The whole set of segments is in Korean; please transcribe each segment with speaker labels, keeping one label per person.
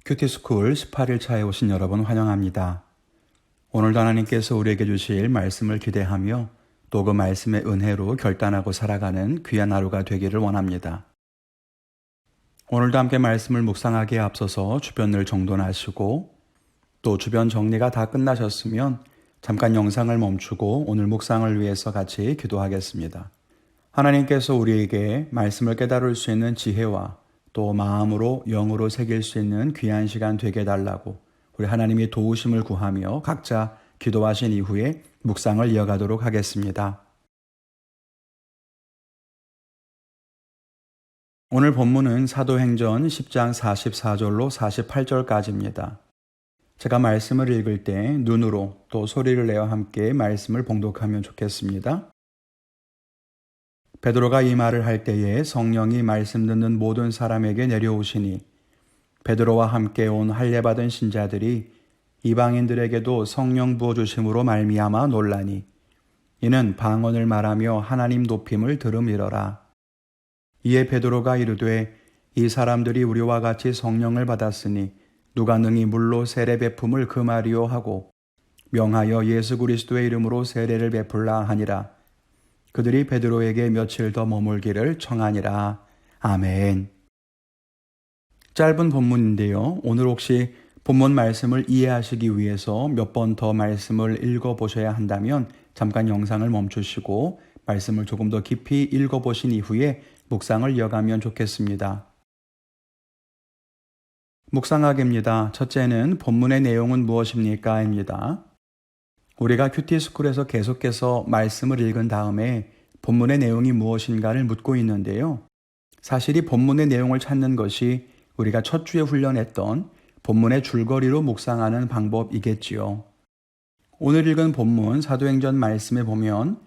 Speaker 1: 큐티스쿨 18일차에 오신 여러분 환영합니다. 오늘도 하나님께서 우리에게 주실 말씀을 기대하며 또 그 말씀의 은혜로 결단하고 살아가는 귀한 하루가 되기를 원합니다. 오늘도 함께 말씀을 묵상하기에 앞서서 주변을 정돈하시고 또 주변 정리가 다 끝나셨으면 잠깐 영상을 멈추고 오늘 묵상을 위해서 같이 기도하겠습니다. 하나님께서 우리에게 말씀을 깨달을 수 있는 지혜와 또 마음으로 영으로 새길 수 있는 귀한 시간 되게 해달라고 우리 하나님의 도우심을 구하며 각자 기도하신 이후에 묵상을 이어가도록 하겠습니다. 오늘 본문은 사도행전 10장 44절로 48절까지입니다. 제가 말씀을 읽을 때 눈으로 또 소리를 내어 함께 말씀을 봉독하면 좋겠습니다. 베드로가 이 말을 할 때에 성령이 말씀 듣는 모든 사람에게 내려오시니 베드로와 함께 온 할례받은 신자들이 이방인들에게도 성령 부어주심으로 말미암아 놀라니 이는 방언을 말하며 하나님 높임을 들음이러라. 이에 베드로가 이르되 이 사람들이 우리와 같이 성령을 받았으니 누가 능히 물로 세례 베품을 금하리요 하고 명하여 예수 그리스도의 이름으로 세례를 베풀라 하니라. 그들이 베드로에게 며칠 더 머물기를 청하니라. 아멘. 짧은 본문인데요. 오늘 혹시 본문 말씀을 이해하시기 위해서 몇 번 더 말씀을 읽어보셔야 한다면 잠깐 영상을 멈추시고 말씀을 조금 더 깊이 읽어보신 이후에 묵상을 이어가면 좋겠습니다. 묵상하기입니다. 첫째는 본문의 내용은 무엇입니까? 입니다. 우리가 큐티스쿨에서 계속해서 말씀을 읽은 다음에 본문의 내용이 무엇인가를 묻고 있는데요. 사실 이 본문의 내용을 찾는 것이 우리가 첫 주에 훈련했던 본문의 줄거리로 묵상하는 방법이겠지요. 오늘 읽은 본문 사도행전 말씀에 보면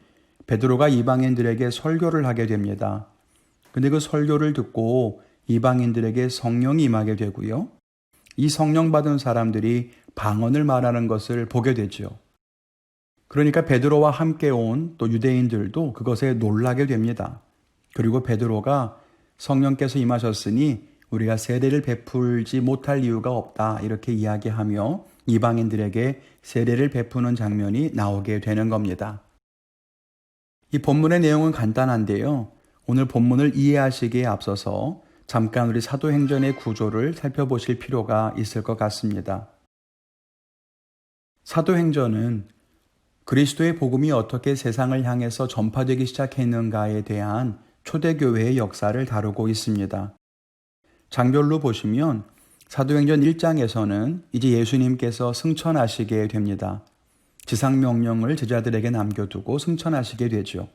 Speaker 1: 베드로가 이방인들에게 설교를 하게 됩니다. 근데 그 설교를 듣고 이방인들에게 성령이 임하게 되고요. 이 성령 받은 사람들이 방언을 말하는 것을 보게 되죠. 그러니까 베드로와 함께 온 또 유대인들도 그것에 놀라게 됩니다. 그리고 베드로가 성령께서 임하셨으니 우리가 세례를 베풀지 못할 이유가 없다 이렇게 이야기하며 이방인들에게 세례를 베푸는 장면이 나오게 되는 겁니다. 이 본문의 내용은 간단한데요. 오늘 본문을 이해하시기에 앞서서 잠깐 우리 사도행전의 구조를 살펴보실 필요가 있을 것 같습니다. 사도행전은 그리스도의 복음이 어떻게 세상을 향해서 전파되기 시작했는가에 대한 초대교회의 역사를 다루고 있습니다. 장별로 보시면 사도행전 1장에서는 이제 예수님께서 승천하시게 됩니다. 지상명령을 제자들에게 남겨두고 승천하시게 되죠.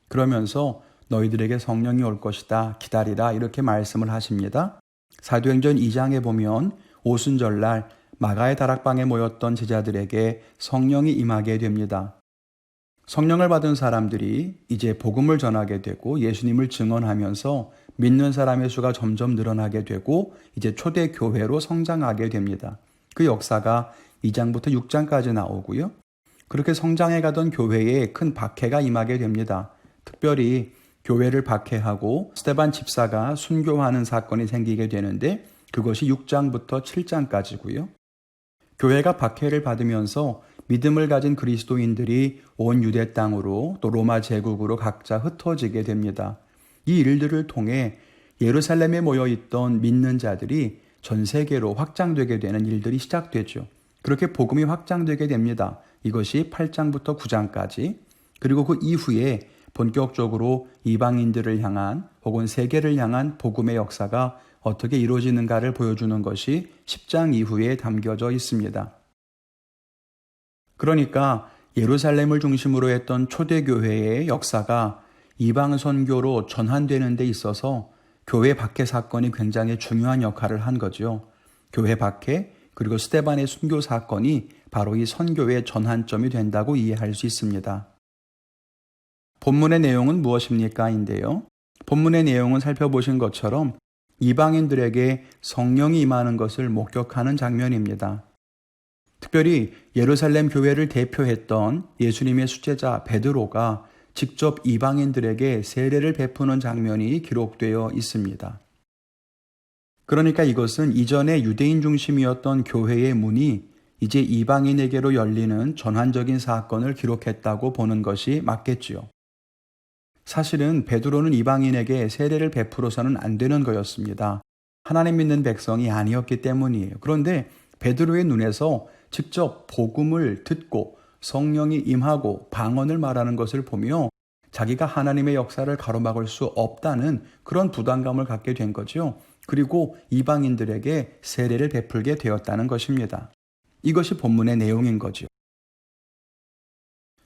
Speaker 1: 그러면서 너희들에게 성령이 올 것이다. 기다리라. 이렇게 말씀을 하십니다. 사도행전 2장에 보면 오순절날 마가의 다락방에 모였던 제자들에게 성령이 임하게 됩니다. 성령을 받은 사람들이 이제 복음을 전하게 되고 예수님을 증언하면서 믿는 사람의 수가 점점 늘어나게 되고 이제 초대교회로 성장하게 됩니다. 그 역사가 2장부터 6장까지 나오고요. 그렇게 성장해 가던 교회에 큰 박해가 임하게 됩니다. 특별히 교회를 박해하고 스데반 집사가 순교하는 사건이 생기게 되는데 그것이 6장부터 7장까지고요. 교회가 박해를 받으면서 믿음을 가진 그리스도인들이 온 유대 땅으로 또 로마 제국으로 각자 흩어지게 됩니다. 이 일들을 통해 예루살렘에 모여있던 믿는 자들이 전 세계로 확장되게 되는 일들이 시작되죠. 그렇게 복음이 확장되게 됩니다. 이것이 8장부터 9장까지. 그리고 그 이후에 본격적으로 이방인들을 향한 혹은 세계를 향한 복음의 역사가 어떻게 이루어지는가를 보여주는 것이 10장 이후에 담겨져 있습니다. 그러니까 예루살렘을 중심으로 했던 초대교회의 역사가 이방 선교로 전환되는 데 있어서 교회 박해 사건이 굉장히 중요한 역할을 한 거죠. 교회 박해 그리고 스데반의 순교 사건이 바로 이 선교의 전환점이 된다고 이해할 수 있습니다. 본문의 내용은 무엇입니까? 인데요. 본문의 내용은 살펴보신 것처럼 이방인들에게 성령이 임하는 것을 목격하는 장면입니다. 특별히 예루살렘 교회를 대표했던 예수님의 수제자 베드로가 직접 이방인들에게 세례를 베푸는 장면이 기록되어 있습니다. 그러니까 이것은 이전에 유대인 중심이었던 교회의 문이 이제 이방인에게로 열리는 전환적인 사건을 기록했다고 보는 것이 맞겠지요. 사실은 베드로는 이방인에게 세례를 베풀어서는 안 되는 거였습니다. 하나님 믿는 백성이 아니었기 때문이에요. 그런데 베드로의 눈에서 직접 복음을 듣고 성령이 임하고 방언을 말하는 것을 보며 자기가 하나님의 역사를 가로막을 수 없다는 그런 부담감을 갖게 된 거죠. 그리고 이방인들에게 세례를 베풀게 되었다는 것입니다. 이것이 본문의 내용인 거죠.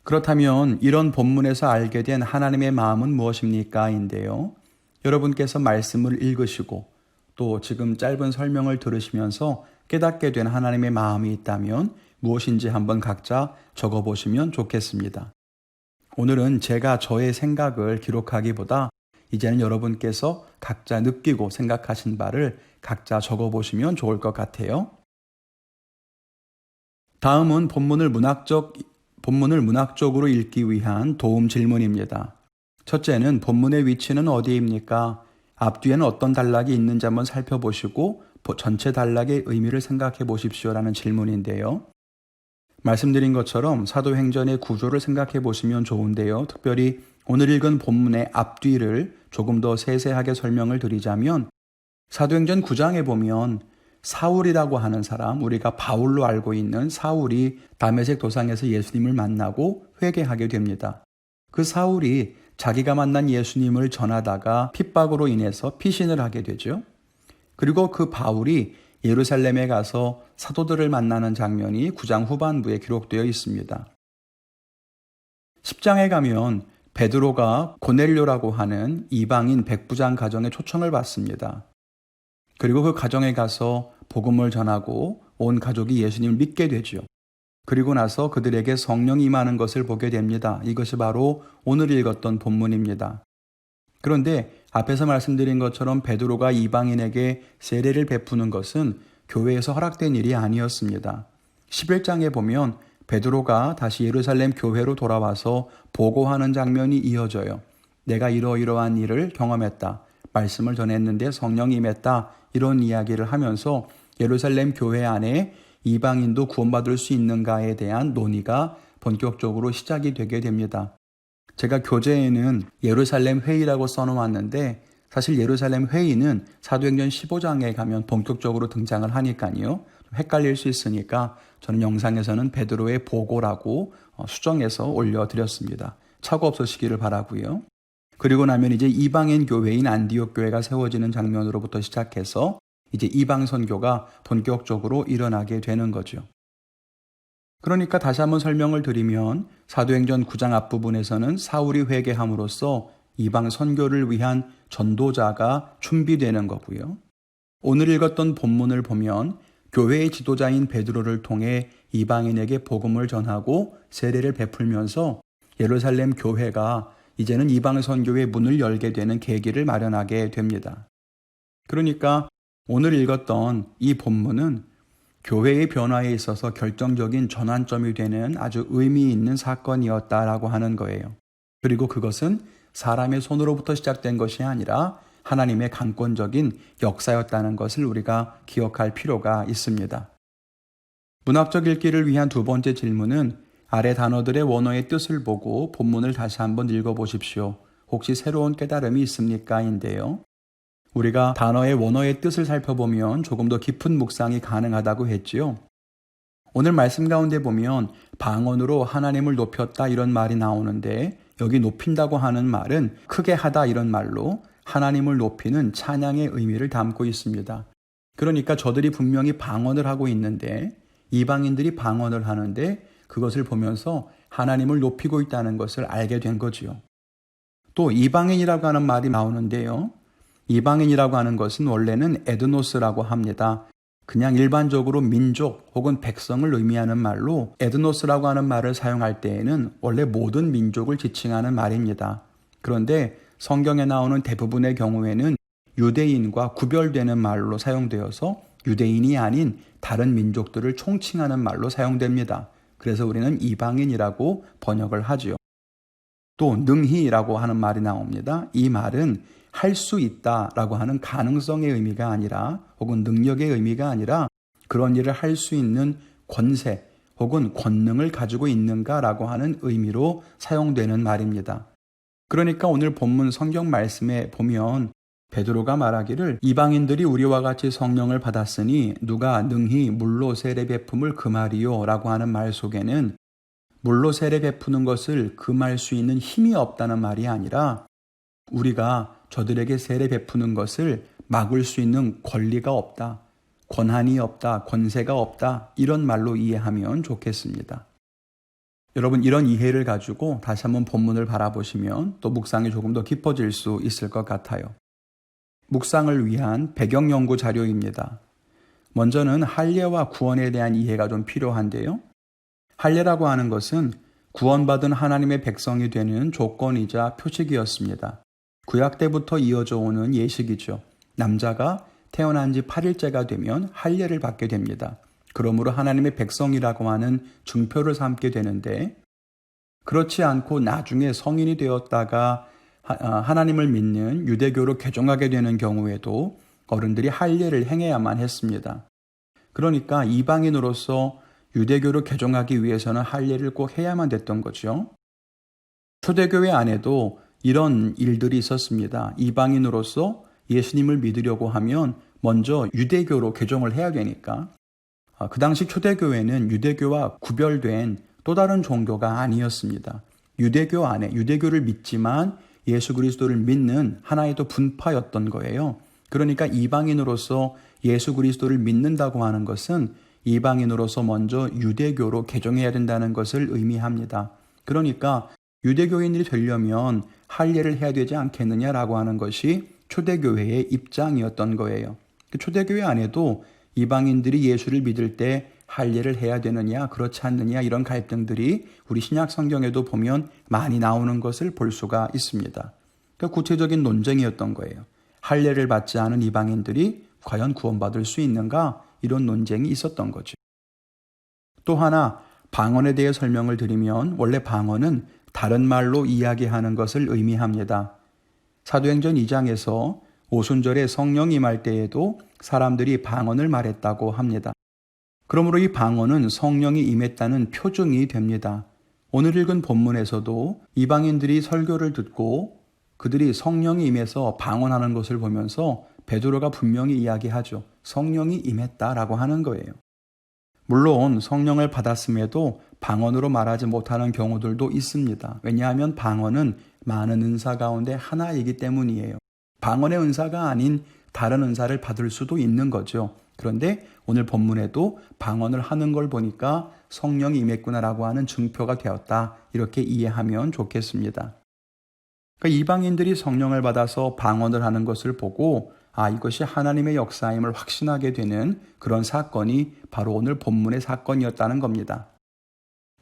Speaker 1: 그렇다면 이런 본문에서 알게 된 하나님의 마음은 무엇입니까? 인데요. 여러분께서 말씀을 읽으시고 또 지금 짧은 설명을 들으시면서 깨닫게 된 하나님의 마음이 있다면 무엇인지 한번 각자 적어보시면 좋겠습니다. 오늘은 제가 저의 생각을 기록하기보다 이제는 여러분께서 각자 느끼고 생각하신 바를 각자 적어보시면 좋을 것 같아요. 다음은 본문을 문학적으로 읽기 위한 도움 질문입니다. 첫째는 본문의 위치는 어디입니까? 앞뒤에는 어떤 단락이 있는지 한번 살펴보시고 전체 단락의 의미를 생각해 보십시오라는 질문인데요. 말씀드린 것처럼 사도행전의 구조를 생각해 보시면 좋은데요. 특별히 오늘 읽은 본문의 앞뒤를 조금 더 세세하게 설명을 드리자면 사도행전 9장에 보면 사울이라고 하는 사람, 우리가 바울로 알고 있는 사울이 다메섹 도상에서 예수님을 만나고 회개하게 됩니다. 그 사울이 자기가 만난 예수님을 전하다가 핍박으로 인해서 피신을 하게 되죠. 그리고 그 바울이 예루살렘에 가서 사도들을 만나는 장면이 9장 후반부에 기록되어 있습니다. 10장에 가면 베드로가 고넬료라고 하는 이방인 백부장 가정에 초청을 받습니다. 그리고 그 가정에 가서 복음을 전하고 온 가족이 예수님을 믿게 되죠. 그리고 나서 그들에게 성령이 임하는 것을 보게 됩니다. 이것이 바로 오늘 읽었던 본문입니다. 그런데 앞에서 말씀드린 것처럼 베드로가 이방인에게 세례를 베푸는 것은 교회에서 허락된 일이 아니었습니다. 11장에 보면 베드로가 다시 예루살렘 교회로 돌아와서 보고하는 장면이 이어져요. 내가 이러이러한 일을 경험했다. 말씀을 전했는데 성령이 임했다. 이런 이야기를 하면서 예루살렘 교회 안에 이방인도 구원받을 수 있는가에 대한 논의가 본격적으로 시작이 되게 됩니다. 제가 교재에는 예루살렘 회의라고 써놓았는데 사실 예루살렘 회의는 사도행전 15장에 가면 본격적으로 등장을 하니까요. 좀 헷갈릴 수 있으니까 저는 영상에서는 베드로의 보고라고 수정해서 올려드렸습니다. 착오 없으시기를 바라고요. 그리고 나면 이제 이방인 교회인 안디옥 교회가 세워지는 장면으로부터 시작해서 이제 이방 선교가 본격적으로 일어나게 되는 거죠. 그러니까 다시 한번 설명을 드리면 사도행전 9장 앞부분에서는 사울이 회개함으로써 이방 선교를 위한 전도자가 준비되는 거고요. 오늘 읽었던 본문을 보면 교회의 지도자인 베드로를 통해 이방인에게 복음을 전하고 세례를 베풀면서 예루살렘 교회가 이제는 이방 선교의 문을 열게 되는 계기를 마련하게 됩니다. 그러니까 오늘 읽었던 이 본문은 교회의 변화에 있어서 결정적인 전환점이 되는 아주 의미 있는 사건이었다라고 하는 거예요. 그리고 그것은 사람의 손으로부터 시작된 것이 아니라 하나님의 강권적인 역사였다는 것을 우리가 기억할 필요가 있습니다. 문학적 읽기를 위한 두 번째 질문은 아래 단어들의 원어의 뜻을 보고 본문을 다시 한번 읽어보십시오. 혹시 새로운 깨달음이 있습니까? 인데요. 우리가 단어의 원어의 뜻을 살펴보면 조금 더 깊은 묵상이 가능하다고 했지요. 오늘 말씀 가운데 보면 방언으로 하나님을 높였다 이런 말이 나오는데 여기 높인다고 하는 말은 크게 하다 이런 말로 하나님을 높이는 찬양의 의미를 담고 있습니다. 그러니까 저들이 분명히 방언을 하고 있는데 이방인들이 방언을 하는데 그것을 보면서 하나님을 높이고 있다는 것을 알게 된 거지요. 또 이방인이라고 하는 말이 나오는데요. 이방인이라고 하는 것은 원래는 에드노스라고 합니다. 그냥 일반적으로 민족 혹은 백성을 의미하는 말로 에드노스라고 하는 말을 사용할 때에는 원래 모든 민족을 지칭하는 말입니다. 그런데 성경에 나오는 대부분의 경우에는 유대인과 구별되는 말로 사용되어서 유대인이 아닌 다른 민족들을 총칭하는 말로 사용됩니다. 그래서 우리는 이방인이라고 번역을 하지요. 또 능히라고 하는 말이 나옵니다. 이 말은 할 수 있다라고 하는 가능성의 의미가 아니라 혹은 능력의 의미가 아니라 그런 일을 할 수 있는 권세 혹은 권능을 가지고 있는가라고 하는 의미로 사용되는 말입니다. 그러니까 오늘 본문 성경 말씀에 보면 베드로가 말하기를 이방인들이 우리와 같이 성령을 받았으니 누가 능히 물로 세례 베품을 금하리요 라고 하는 말 속에는 물로 세례 베푸는 것을 금할 수 있는 힘이 없다는 말이 아니라 우리가 저들에게 세례 베푸는 것을 막을 수 있는 권리가 없다, 권한이 없다, 권세가 없다 이런 말로 이해하면 좋겠습니다. 여러분 이런 이해를 가지고 다시 한번 본문을 바라보시면 또 묵상이 조금 더 깊어질 수 있을 것 같아요. 묵상을 위한 배경 연구 자료입니다. 먼저는 할례와 구원에 대한 이해가 좀 필요한데요. 할례라고 하는 것은 구원받은 하나님의 백성이 되는 조건이자 표식이었습니다. 구약 때부터 이어져 오는 예식이죠. 남자가 태어난 지 8일째가 되면 할례를 받게 됩니다. 그러므로 하나님의 백성이라고 하는 증표를 삼게 되는데 그렇지 않고 나중에 성인이 되었다가 하나님을 믿는 유대교로 개종하게 되는 경우에도 어른들이 할례를 행해야만 했습니다. 그러니까 이방인으로서 유대교로 개종하기 위해서는 할례를 꼭 해야만 됐던 거죠. 초대교회 안에도 이런 일들이 있었습니다. 이방인으로서 예수님을 믿으려고 하면 먼저 유대교로 개종을 해야 되니까 그 당시 초대교회는 유대교와 구별된 또 다른 종교가 아니었습니다. 유대교 안에 유대교를 믿지만 예수 그리스도를 믿는 하나의 또 분파였던 거예요. 그러니까 이방인으로서 예수 그리스도를 믿는다고 하는 것은 이방인으로서 먼저 유대교로 개종해야 된다는 것을 의미합니다. 그러니까 유대교인들이 되려면 할례를 해야 되지 않겠느냐라고 하는 것이 초대교회의 입장이었던 거예요. 초대교회 안에도 이방인들이 예수를 믿을 때 할례를 해야 되느냐 그렇지 않느냐 이런 갈등들이 우리 신약 성경에도 보면 많이 나오는 것을 볼 수가 있습니다. 그러니까 구체적인 논쟁이었던 거예요. 할례를 받지 않은 이방인들이 과연 구원받을 수 있는가 이런 논쟁이 있었던 거죠. 또 하나 방언에 대해 설명을 드리면 원래 방언은 다른 말로 이야기하는 것을 의미합니다. 사도행전 2장에서 오순절에 성령이 임할 때에도 사람들이 방언을 말했다고 합니다. 그러므로 이 방언은 성령이 임했다는 표징이 됩니다. 오늘 읽은 본문에서도 이방인들이 설교를 듣고 그들이 성령이 임해서 방언하는 것을 보면서 베드로가 분명히 이야기하죠. 성령이 임했다라고 하는 거예요. 물론 성령을 받았음에도 방언으로 말하지 못하는 경우들도 있습니다. 왜냐하면 방언은 많은 은사 가운데 하나이기 때문이에요. 방언의 은사가 아닌 다른 은사를 받을 수도 있는 거죠. 그런데 오늘 본문에도 방언을 하는 걸 보니까 성령이 임했구나라고 하는 증표가 되었다. 이렇게 이해하면 좋겠습니다. 그러니까 이방인들이 성령을 받아서 방언을 하는 것을 보고 이것이 하나님의 역사임을 확신하게 되는 그런 사건이 바로 오늘 본문의 사건이었다는 겁니다.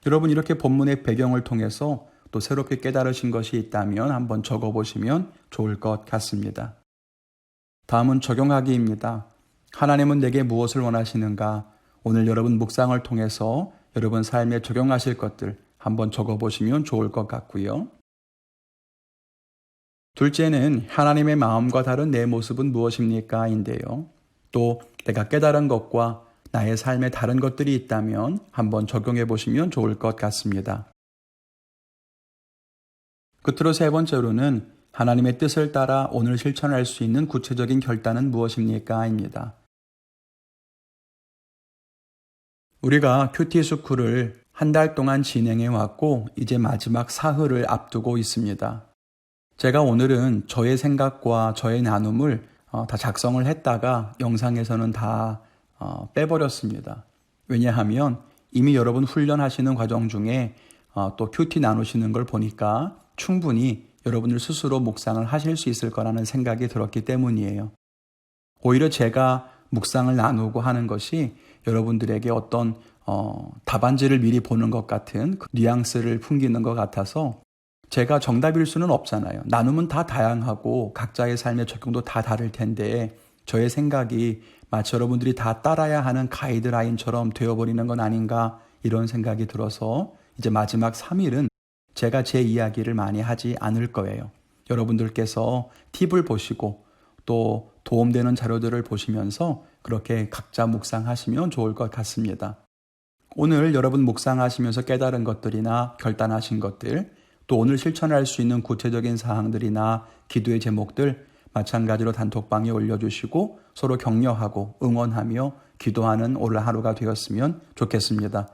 Speaker 1: 여러분 이렇게 본문의 배경을 통해서 또 새롭게 깨달으신 것이 있다면 한번 적어보시면 좋을 것 같습니다. 다음은 적용하기입니다. 하나님은 내게 무엇을 원하시는가? 오늘 여러분 묵상을 통해서 여러분 삶에 적용하실 것들 한번 적어보시면 좋을 것 같고요. 둘째는 하나님의 마음과 다른 내 모습은 무엇입니까? 인데요. 또 내가 깨달은 것과 나의 삶에 다른 것들이 있다면 한번 적용해 보시면 좋을 것 같습니다. 끝으로 세 번째로는 하나님의 뜻을 따라 오늘 실천할 수 있는 구체적인 결단은 무엇입니까? 입니다. 우리가 큐티 스쿨을 한 달 동안 진행해 왔고 이제 마지막 사흘을 앞두고 있습니다. 제가 오늘은 저의 생각과 저의 나눔을 다 작성을 했다가 영상에서는 다 빼버렸습니다. 왜냐하면 이미 여러분 훈련하시는 과정 중에 또 큐티 나누시는 걸 보니까 충분히 여러분들 스스로 묵상을 하실 수 있을 거라는 생각이 들었기 때문이에요. 오히려 제가 묵상을 나누고 하는 것이 여러분들에게 어떤 답안지를 미리 보는 것 같은 그 뉘앙스를 풍기는 것 같아서 제가 정답일 수는 없잖아요. 나눔은 다 다양하고 각자의 삶의 적용도 다 다를 텐데 저의 생각이 마치 여러분들이 다 따라야 하는 가이드라인처럼 되어버리는 건 아닌가 이런 생각이 들어서 이제 마지막 3일은 제가 제 이야기를 많이 하지 않을 거예요. 여러분들께서 팁을 보시고 또 도움되는 자료들을 보시면서 그렇게 각자 묵상하시면 좋을 것 같습니다. 오늘 여러분 묵상하시면서 깨달은 것들이나 결단하신 것들, 또 오늘 실천할 수 있는 구체적인 사항들이나 기도의 제목들 마찬가지로 단톡방에 올려주시고 서로 격려하고 응원하며 기도하는 오늘 하루가 되었으면 좋겠습니다.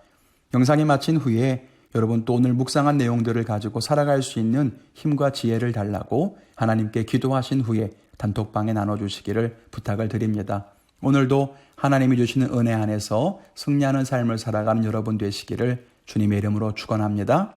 Speaker 1: 영상이 마친 후에 여러분 또 오늘 묵상한 내용들을 가지고 살아갈 수 있는 힘과 지혜를 달라고 하나님께 기도하신 후에 단톡방에 나눠주시기를 부탁을 드립니다. 오늘도 하나님이 주시는 은혜 안에서 승리하는 삶을 살아가는 여러분 되시기를 주님의 이름으로 축원합니다.